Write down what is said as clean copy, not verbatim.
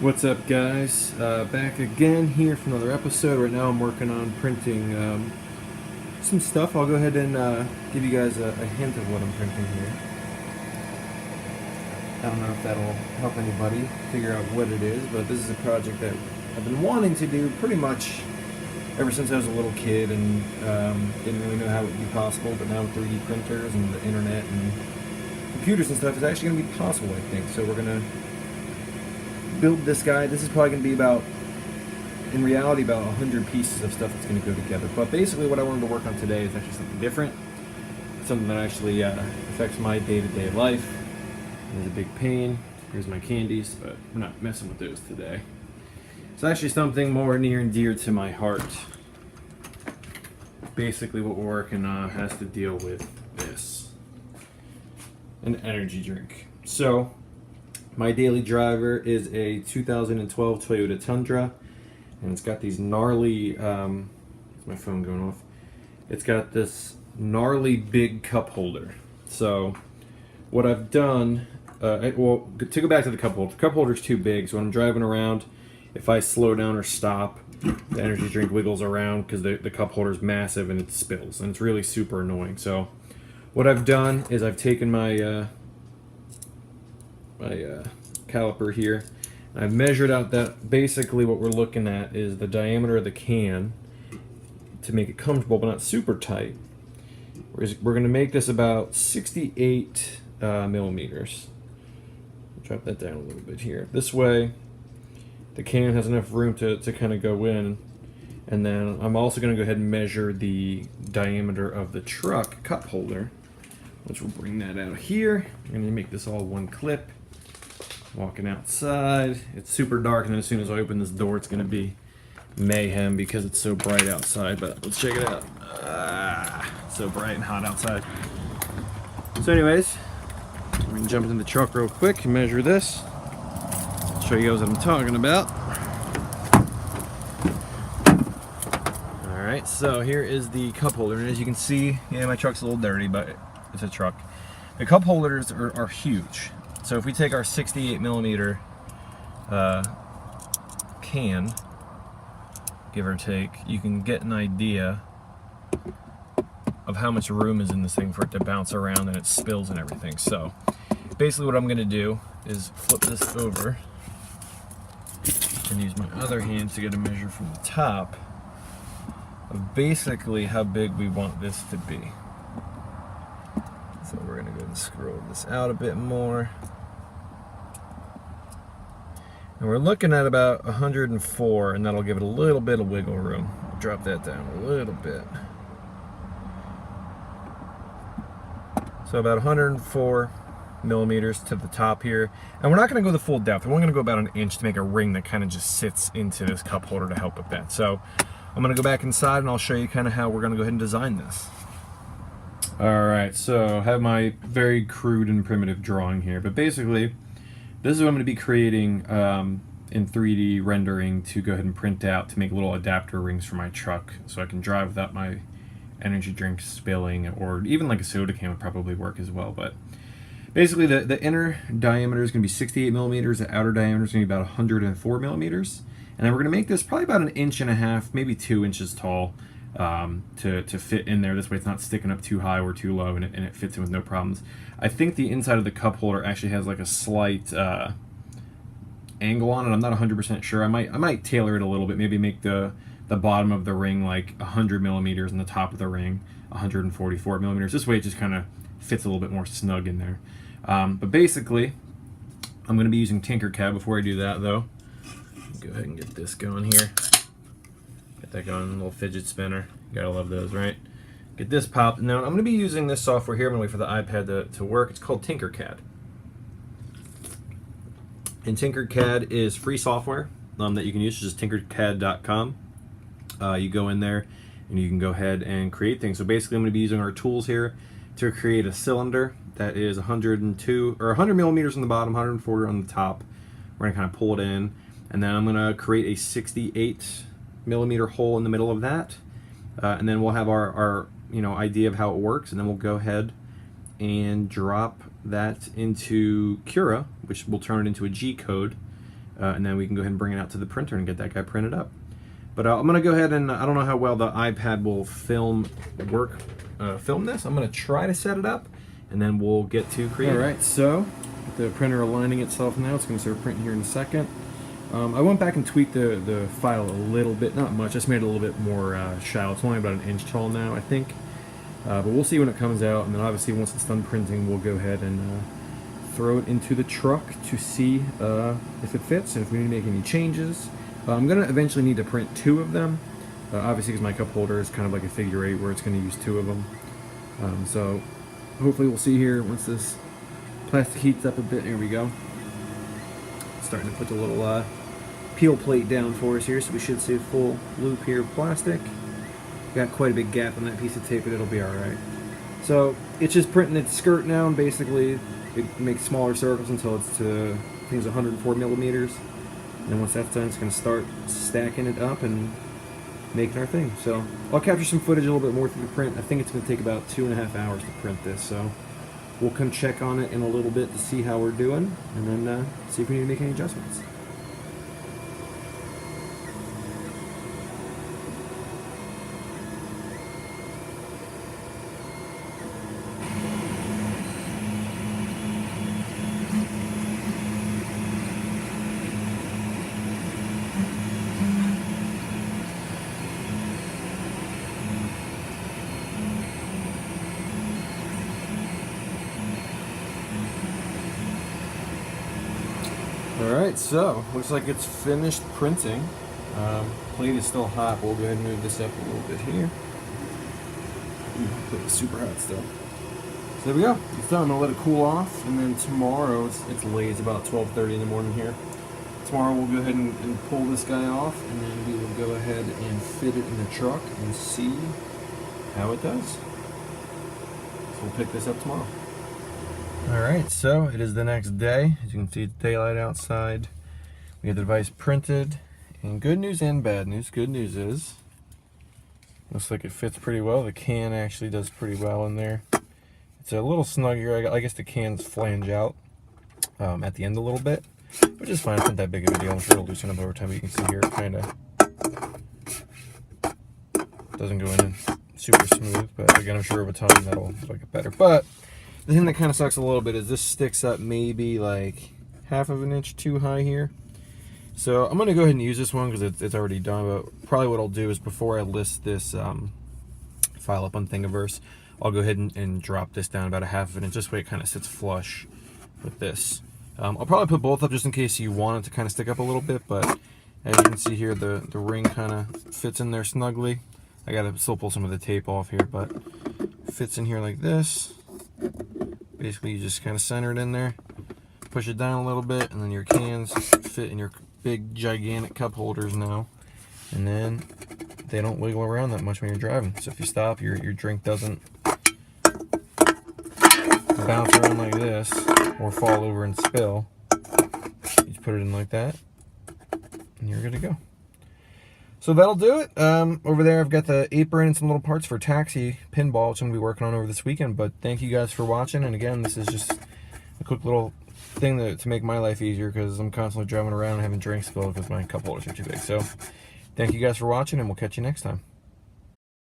What's up, guys? Back again here for another episode. Right now I'm working on printing some stuff. I'll go ahead and give you guys a hint of what I'm printing here. I don't know if that'll help anybody figure out what it is, but this is a project that I've been wanting to do pretty much ever since I was a little kid, and didn't really know how it would be possible, but now with 3D printers and the internet and computers and stuff, it's actually going to be possible, I think. So we're going to build this guy. This is probably going to be about, in reality, about 100 pieces of stuff that's going to go together. But basically what I wanted to work on today is actually something different. Something that actually affects my day-to-day life. It's a big pain. Here's my candies, but we're not messing with those today. It's actually something more near and dear to my heart. Basically what we're working on has to deal with this. An energy drink. So, my daily driver is a 2012 Toyota Tundra, and it's got these gnarly, is my phone going off? It's got this gnarly big cup holder. So what I've done, well, to go back to the cup holder's too big, so when I'm driving around, if I slow down or stop, the energy drink wiggles around because the cup holder's massive and it spills, and it's really super annoying. So what I've done is I've taken my caliper here, and I've measured out that basically what we're looking at is the diameter of the can to make it comfortable but not super tight. We're going to make this about 68 millimeters. Drop that down a little bit here. This way the can has enough room to kind of go in, and then I'm also going to go ahead and measure the diameter of the truck cup holder, which will bring that out here. I'm going to make this all one clip. Walking outside, it's super dark, and then as soon as I open this door, it's going to be mayhem because it's so bright outside. But let's check it out. It's so bright and hot outside. So anyways, we're going to jump into the truck real quick and measure this. Show you guys what I'm talking about. Alright, so here is the cup holder, and as you can see, yeah, my truck's a little dirty, but it's a truck. The cup holders are huge. So if we take our 68 millimeter can, give or take, you can get an idea of how much room is in this thing for it to bounce around and it spills and everything. So basically what I'm going to do is flip this over and use my other hand to get a measure from the top of basically how big we want this to be. So we're going to go and scroll this out a bit more. And we're looking at about 104, and that'll give it a little bit of wiggle room. Drop that down a little bit. So about 104 millimeters to the top here. And we're not going to go the full depth. We're only going to go about an inch to make a ring that kind of just sits into this cup holder to help with that. So I'm going to go back inside and I'll show you kind of how we're going to go ahead and design this. Alright, so I have my very crude and primitive drawing here, but basically this is what I'm going to be creating in 3D rendering to go ahead and print out to make little adapter rings for my truck so I can drive without my energy drink spilling, or even like a soda can would probably work as well. But basically the inner diameter is going to be 68 millimeters, the outer diameter is going to be about 104 millimeters, and then we're going to make this probably about 1.5 inches, maybe 2 inches tall, to fit in there. This way it's not sticking up too high or too low, and it fits in with no problems. I think the inside of the cup holder actually has like a slight angle on it. I'm not 100% sure. I might tailor it a little bit, maybe make the bottom of the ring like 100 millimeters and the top of the ring 144 millimeters. This way it just kind of fits a little bit more snug in there. But basically I'm going to be using Tinkercad. Before I do that though, go ahead and get this going here. Get that going, a little fidget spinner. You gotta love those, right? Get this popped. Now I'm going to be using this software here. I'm going to wait for the iPad to work. It's called Tinkercad. And Tinkercad is free software that you can use. It's just tinkercad.com. You go in there and you can go ahead and create things. So basically I'm going to be using our tools here to create a cylinder that is 102 or 100 millimeters on the bottom, 140 on the top. We're going to kind of pull it in, and then I'm going to create a 68 millimeter hole in the middle of that, and then we'll have our idea of how it works, and then we'll go ahead and drop that into Cura, which will turn it into a G code and then we can go ahead and bring it out to the printer and get that guy printed up. But I'm gonna go ahead and I don't know how well the iPad will film this. I'm gonna try to set it up, and then we'll get to create. All right, so with the printer aligning itself now, it's gonna start printing here in a second. I went back and tweaked the file a little bit, not much. Just made it a little bit more shallow. It's only about an inch tall now, I think. But we'll see when it comes out, and then obviously once it's done printing, we'll go ahead and throw it into the truck to see if it fits and if we need to make any changes. I'm going to eventually need to print 2 of them, obviously because my cup holder is kind of like a figure 8 where it's going to use 2 of them. So hopefully we'll see here once this plastic heats up a bit. Here we go. Starting to put the little peel plate down for us here, so we should see a full loop here of plastic. Got quite a big gap on that piece of tape, but it'll be alright. So it's just printing its skirt now, and basically it makes smaller circles until it's to, I think it's 104 millimeters. And then once that's done, it's going to start stacking it up and making our thing. So I'll capture some footage a little bit more through the print. I think it's going to take about 2.5 hours to print this, so we'll come check on it in a little bit to see how we're doing, and then see if we need to make any adjustments. Alright, so looks like it's finished printing. Plate is still hot. We'll go ahead and move this up a little bit here. Plate is super hot still. So there we go. It's done. I'm gonna let it cool off, and then tomorrow it's late. It's about 12:30 in the morning here. Tomorrow we'll go ahead and pull this guy off, and then we will go ahead and fit it in the truck and see how it does. So we'll pick this up tomorrow. Alright, so it is the next day. As you can see, it's daylight outside. We have the device printed. And good news and bad news. Good news is, looks like it fits pretty well. The can actually does pretty well in there. It's a little snug here. I guess the cans flange out at the end a little bit, which is fine. It's not that big of a deal. I'm sure it'll loosen up over time. But you can see here, it kind of doesn't go in super smooth. But again, I'm sure over time that'll make it better. But the thing that kind of sucks a little bit is this sticks up maybe like 1/2 of an inch too high here. So I'm going to go ahead and use this one because it's already done. But probably what I'll do is before I list this file up on Thingiverse, I'll go ahead and drop this down about 1/2 of an inch. This way it kind of sits flush with this. I'll probably put both up just in case you want it to kind of stick up a little bit. But as you can see here, the ring kind of fits in there snugly. I got to still pull some of the tape off here, but it fits in here like this. Basically, you just kind of center it in there, push it down a little bit, and then your cans fit in your big, gigantic cup holders now. And then they don't wiggle around that much when you're driving. So if you stop, your drink doesn't bounce around like this or fall over and spill. You just put it in like that, and you're good to go. So that'll do it. Over there I've got the apron and some little parts for Taxi Pinball, which I'm going to be working on over this weekend. But thank you guys for watching. And again, this is just a quick little thing to make my life easier because I'm constantly driving around and having drinks spilled because my cup holders are too big. So thank you guys for watching, and we'll catch you next time.